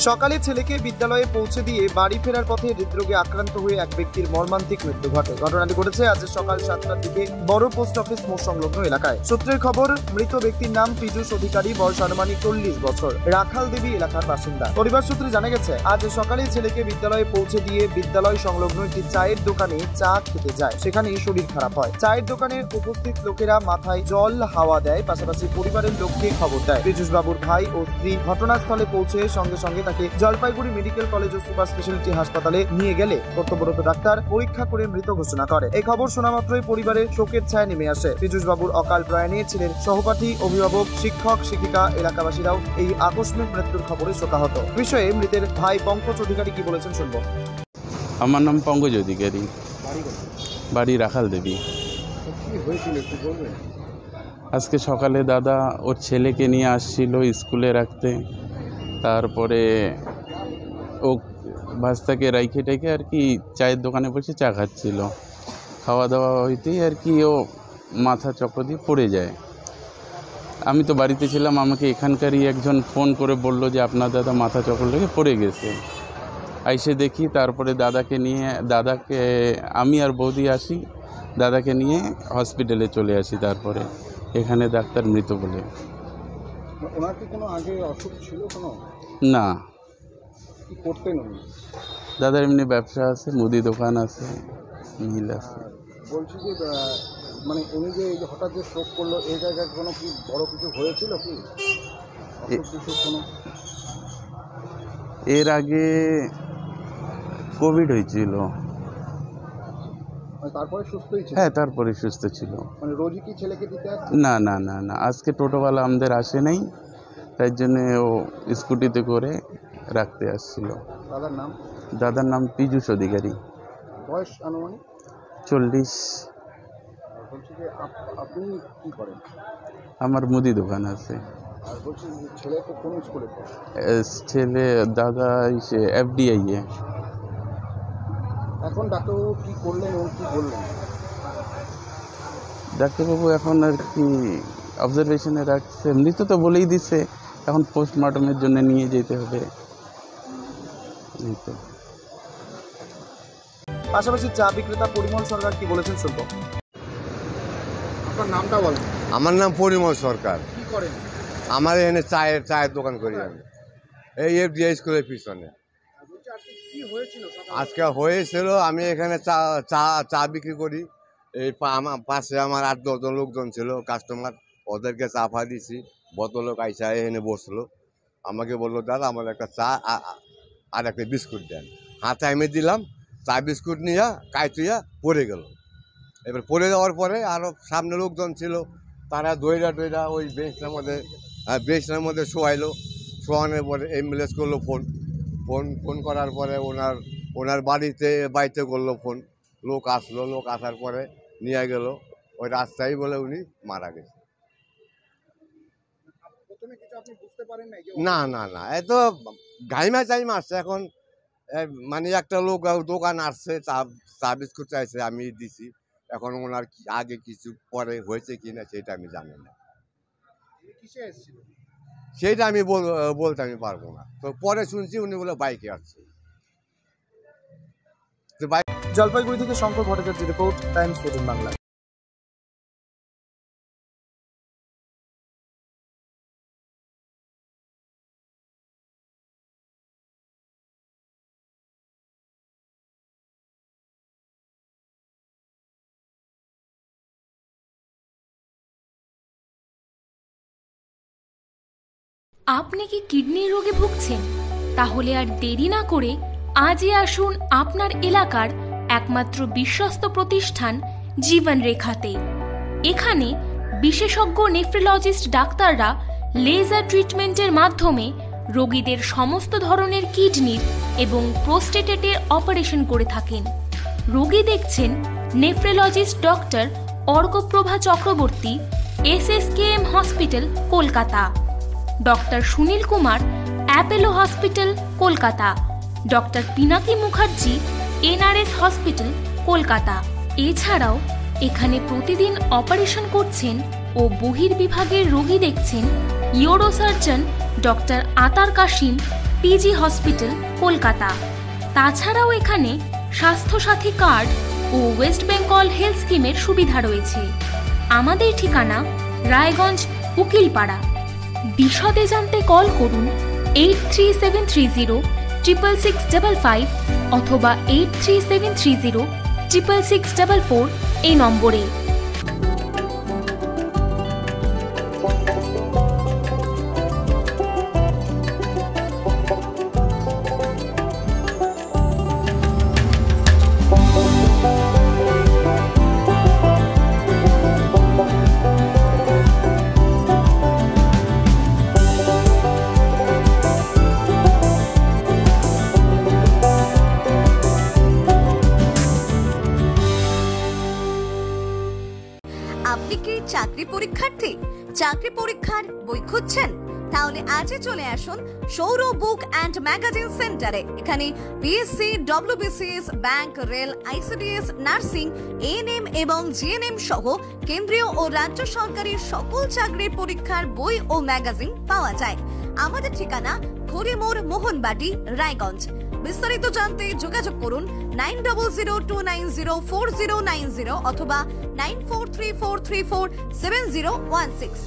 সকালে ছেলেকে বিদ্যালয়ে পৌঁছে দিয়ে বাড়ি ফেরার পথে হৃদরোগে আক্রান্ত হয়ে এক ব্যক্তির মর্মান্তিক মৃত্যু ঘটে। ঘটনাটি ঘটেছে আজ সকাল 7টার দিকে বড় পোস্ট অফিস মোড় সংলগ্ন এলাকায়। সূত্রের খবর, মৃত ব্যক্তির নাম পীযূষ অধিকারী, বয়স আনুমানিক 40 বছর, রাখাল দেবী এলাকার বাসিন্দা। পরিবার সূত্রে জানা গেছে, আজ সকালে ছেলেকে বিদ্যালয়ে পৌঁছে দিয়ে বিদ্যালয় সংলগ্ন একটি চায়ের দোকানে চা খেতে যায়। সেখানেই শরীর খারাপ হয়। চায়ের দোকানে উপস্থিত লোকেরা মাথায় জল হাওয়া দেয়, পাশাপাশি পরিবারের লোককে খবর দেয়। পীযূষ বাবুর ভাই ও স্ত্রী ঘটনাস্থলে পৌঁছে সঙ্গে সঙ্গে তাকে জলপাইগুড়ি মেডিকেল কলেজ ও সুপার স্পেশালিটি হাসপাতালে নিয়ে গেলে কর্তব্যরত ডাক্তার পরীক্ষা করে মৃত ঘোষণা করে। এই খবর শোনা মাত্রই পরিবারের শোকের ছায়া নেমে আসে। পীযূষ বাবুর অকাল প্রয়াণে ছেলের সহপাঠী, অভিভাবক, শিক্ষক, শিক্ষিকা, এলাকাবাসীরাও এই আকস্মিক মৃত্যুর খবরে শোকাহত। বিষয়ে মৃতের ভাই পঙ্কজ অধিকারী কি বলেছেন শুনবো। আমার নাম পঙ্কজ অধিকারী, বাড়ি রাখাল দেবী। আজকে সকালে দাদা ওর ছেলেকে নিয়ে আসছিল স্কুলে রাখতে, তারপরে ও ভাস্তাকে রাইখে টেখে আর কি চায়ের দোকানে বসে চা খাচ্ছিল। খাওয়া দাওয়া হইতেই আর কি ও মাথা চক্র দিয়ে পড়ে যায়। আমি তো বাড়িতে ছিলাম, আমাকে এখানকারই একজন ফোন করে বলল যে আপনার দাদা মাথা চক্র লেগে পড়ে গেছে। আইসে দেখি, তারপরে দাদাকে আমি আর বৌদি আসি, দাদাকে নিয়ে হসপিটালে চলে আসি। তারপরে এখানে ডাক্তার মৃত বলে। ওনার কি কোনো আগে অসুখ ছিল কোনো? না। কি করতেন উনি? দাদার এমনি ব্যবসা আছে, মুদি দোকান আছে, মিল আছে। বলছি যে মানে উনি যে হঠাৎ যে স্ট্রোক করলো, এই জায়গায় কোনো কি বড় কিছু হয়েছিল কি? এর আগে কোভিড হয়েছিল। তারপরে সুস্থই ছিল? হ্যাঁ, তারপরে সুস্থ ছিল। মানে রোজই কি ছেলেকে দিতে আসছে? না না না না, আজকে টোটোওয়ালা আমাদের আসে নাই, তাই জন্য ও স্কুটিতে করে রাখতে আসছিল। দাদার নাম? দাদার নাম পীযূষ অধিকারী, বয়স আনুমানিক 40। বলছি যে আপনি কি করেন? আমার মুদি দোকান আছে। আর বলছি ছেলে তো কোন স্কুলে পড়ে? ছেলে দাদা FDI এ। এখন ডাক্তারবাবু কি করলেন ও কি বললেন? ডাক্তারবাবু এখন আর কি অবজারভেশনে রাখছে। মৃত তো বলেই দিছে, এখন পোস্টমর্টমের জন্য নিয়ে যেতে হবে। পাশাপাশি চা বিক্রেতা পরিমল সরকার কি বলেছেন শুনবো। আপনার নামটা বলেন। আমার নাম পরিমল সরকার। কি করেন? আমার এখানে চায়ের দোকান করি আমি, এই FDI স্কুলের পিছনে। আজকে হয়েছিল, আমি এখানে চা বিক্রি করি। এই আমার পাশে আমার 8-10 জন লোকজন ছিল, কাস্টমার। ওদেরকে চা ফা দিছি। বোতলও কাইসা এনে বসলো, আমাকে বললো দাদা আমার একটা চা আর একটা বিস্কুট দেন। হাতে আমি দিলাম, চা বিস্কুট নিয়ে কাইতুইয়া পড়ে গেল। এবার পড়ে যাওয়ার পরে আরও সামনে লোকজন ছিল, তারা দইরা ওই বেঞ্চটার মধ্যে শোয়াইলো। শোয়ানোর পরে অ্যাম্বুলেন্স করলো, ফোন করার পরে ওনার বাড়িতে করলো ফোন। লোক আসলো, লোক আসার পরে নিয়ে গেল। ওই রাস্তায় বলে উনি মারা গেছে। না না না, এ তো ঘাইমা চাইমা আসছে। এখন মানে একটা লোক দোকান আসছে, চা বিস্কুট চাইছে, আমি দিছি। এখন ওনার আগে কিছু পরে হয়েছে কিনা সেটা আমি জানি না, সেটা আমি বলতে আমি পারবো না। তো পরে শুনছি উনি বলে বাইকে আসছে। জলপাইগুড়ি থেকে শঙ্কর ভট্টাচার্য রিপোর্ট, টাইমস 14 বাংলা। আপনি কি কিডনির রোগে ভুগছেন? তাহলে আর দেরি না করে আজই আসুন আপনার এলাকার একমাত্র বিশ্বস্ত প্রতিষ্ঠান জীবন রেখাতে। এখানে বিশেষজ্ঞ নেফ্রোলজিস্ট ডাক্তাররা লেজার ট্রিটমেন্টের মাধ্যমে রোগীদের সমস্ত ধরনের কিডনির এবং প্রোস্টেটের অপারেশন করে থাকেন। রোগী দেখছেন nephrologist doctor Arkaprava Chakraborty, SSKM hospital, Kolkata. Doctor Sunil Kumar, Apollo hospital, Kolkata. Doctor Pinaki Mukherjee, NRS hospital, Kolkata. এছাড়াও এখানে প্রতিদিন অপারেশন করছেন ও বহির্বিভাগের রোগী দেখছেন ইউরোসার্জন ডক্টর আতার কাশিম, পিজি হসপিটাল, কলকাতা। তাছাড়াও এখানে স্বাস্থ্যসাথী কার্ড ও ওয়েস্ট বেঙ্গল হেলথ স্কিমের সুবিধা রয়েছে। আমাদের ঠিকানা রায়গঞ্জ, উকিলপাড়া। বিশদে জানতে কল করুন 8373066655 অথবা 8373066644 এই নম্বরে। আপনি কি চাকরি পরীক্ষার্থী? চাকরি পরীক্ষার বই খুঁজছেন? তাহলে আজই চলে আসুন সৌরভ বুক অ্যান্ড ম্যাগাজিন সেন্টারে। এখানে BSc, WBCS, bank, rail, ICDS, nursing, ANM এবং জিএনএম সহ কেন্দ্রীয় ও রাজ্য সরকারি সকল চাকরির পরীক্ষার বই ও ম্যাগাজিন পাওয়া যায়। আমাদের ঠিকানা ঘড়িমোড়, মোহনবাটি, রায়গঞ্জ। বিস্তারিত জানতে যোগাযোগ করুন 9002904090 অথবা 9434347016।